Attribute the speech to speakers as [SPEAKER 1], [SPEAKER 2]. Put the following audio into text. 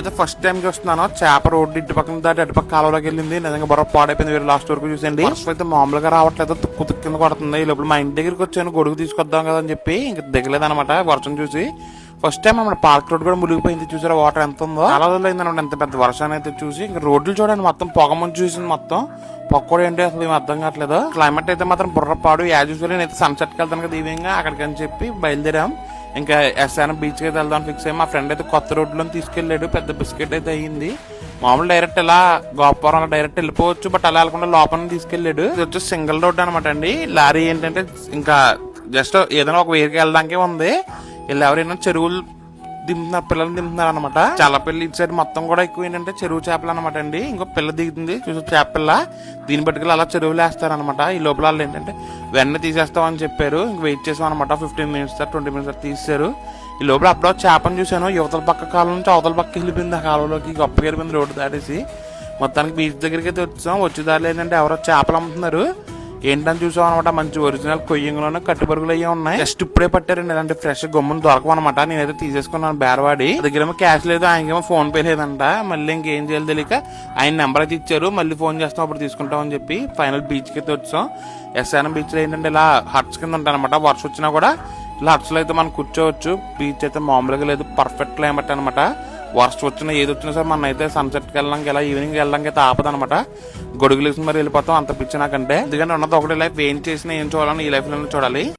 [SPEAKER 1] నేనైతే first time చూస్తున్నాను చేప రోడ్డు ఇటు పక్కన దాటి అటు పక్క కాలువలోకి వెళ్ళింది. నిజంగా బొర పాడైపోయింది. వేరే లాస్ట్ వరకు చూసండి. వర్షం అయితే మామూలుగా రావట్లేదు, తుక్కు కింద పడుతుంది. ఈ లోపల మా ఇంటి దగ్గరికి వచ్చాను గొడుగు తీసుకొద్దాం కదా అని చెప్పి ఇంకా దిగలేదు అనమాట వర్షం చూసి. ఫస్ట్ టైం మన పార్క్ రోడ్ కూడా మునిగిపోయింది. చూసారా వాటర్ ఎంత ఉందో. చాలా రోజులు అయింది అనమాట ఎంత పెద్ద వర్షాన్ని అయితే చూసి. ఇంకా రోడ్లు చూడండి మొత్తం పొగ ముందు చూసింది. మొత్తం పొక్కడు ఏంటి అసలు ఏమి అర్థం కావట్లేదు. క్లైమేట్ అయితే మాత్రం బుర్రపాడు. యాజ్ యూజువల్ నేనైతే సన్సెట్ కి వెళ్తాను కదా ఈవినింగ్, అక్కడికి అని చెప్పి బయలుదేరాం. ఇంకా ఎస్ఆర్ఎం బీచ్ కి అయితే వెళ్దాం ఫిక్స్ అయ్యి మా ఫ్రెండ్ అయితే కొత్త రోడ్లో తీసుకెళ్లాడు. పెద్ద బిస్కెట్ అయితే అయ్యింది. మామూలు డైరెక్ట్ ఇలా గోపురం డైరెక్ట్ వెళ్ళిపోవచ్చు, బట్ అలా వెళ్ళకుండా లోపల తీసుకెళ్లాడు. ఇది వచ్చి సింగిల్ రోడ్ అనమాట అండి. లారీ ఏంటంటే ఇంకా జస్ట్ ఏదైనా ఒక వేరుకి వెళ్ళడానికే ఉంది. వీళ్ళు ఎవరైనా చెరువులు దింపుతున్నారు, పిల్లలు దింపుతున్నారు అనమాట. చాలా పిల్లలు ఇటు సైడ్ మొత్తం కూడా ఎక్కువ ఏంటంటే చెరువు చేపలు అనమాట అండి. ఇంకో పిల్ల దిగుతుంది చూసి చేప పిల్ల, దీన్ని బట్టుకు అలా చెరువులు వేస్తారనమాట. ఈ లోపల వాళ్ళు ఏంటంటే వెన్న తీసేస్తామని చెప్పారు. ఇంక వెయిట్ చేసాం అనమాట. 15 minutes 20 minutes తీసారు. ఈ లోపల అప్పుడు చేపను చూశాను. యువతల పక్క కాలం నుంచి అవతల పక్క వెళ్ళిపోయింది. ఆ కాలంలోకి గొప్పగా వెళ్ళిపోయింది రోడ్డు దాటేసి. మొత్తానికి బీచ్ దగ్గరికి అయితే వచ్చాం. వచ్చే దారిలో ఏంటంటే ఎవరో చేపలు అమ్ముతున్నారు. ఏంటని చూసాం అనమాట. మంచి ఒరిజినల్ కొయ్యంలోనే కట్టుబరుగులు అయ్యి ఉన్నాయి. జస్ట్ ఇప్పుడే పట్టారండి. ఇలాంటి ఫ్రెష్ గమ్మును దొరకమనమాట. నేనైతే తీసేసుకున్నాను బేరవాడి. దగ్గరేమో క్యాష్ లేదు, ఆయనకేమో ఫోన్ పే లేదంట. మళ్ళీ ఇంకేం చేయాలి తెలియక ఆయన నెంబర్ అయితే ఇచ్చారు. మళ్ళీ ఫోన్ చేస్తాం అప్పుడు తీసుకుంటాం అని చెప్పి ఫైనల్ బీచ్ కి అయితే వచ్చాం. ఎస్ఆర్ఎం బీచ్ లో ఏంటంటే ఇలా హట్స్ కింద ఉంటాయి అనమాట. వర్షం వచ్చినా కూడా ఇలా హట్స్ లో అయితే మనం కూర్చోవచ్చు. బీచ్ అయితే మామూలుగా లేదు, పర్ఫెక్ట్ క్లైమేట్ అనమాట. వర్షం వచ్చినా ఏది వచ్చినా సరే మన అయితే సన్సెట్కి వెళ్ళడానికి ఇలా ఈవినింగ్ వెళ్ళడానికి అయితే ఆపదనమాట. గొడుగులు వేసి మరి వెళ్ళిపోతాం. అంత పిచ్చి నాకంటే. ఎందుకంటే ఉన్నది ఒకటి లైఫ్, ఏం చేసినా ఏం చూడాలని ఈ లైఫ్ లో చూడాలి.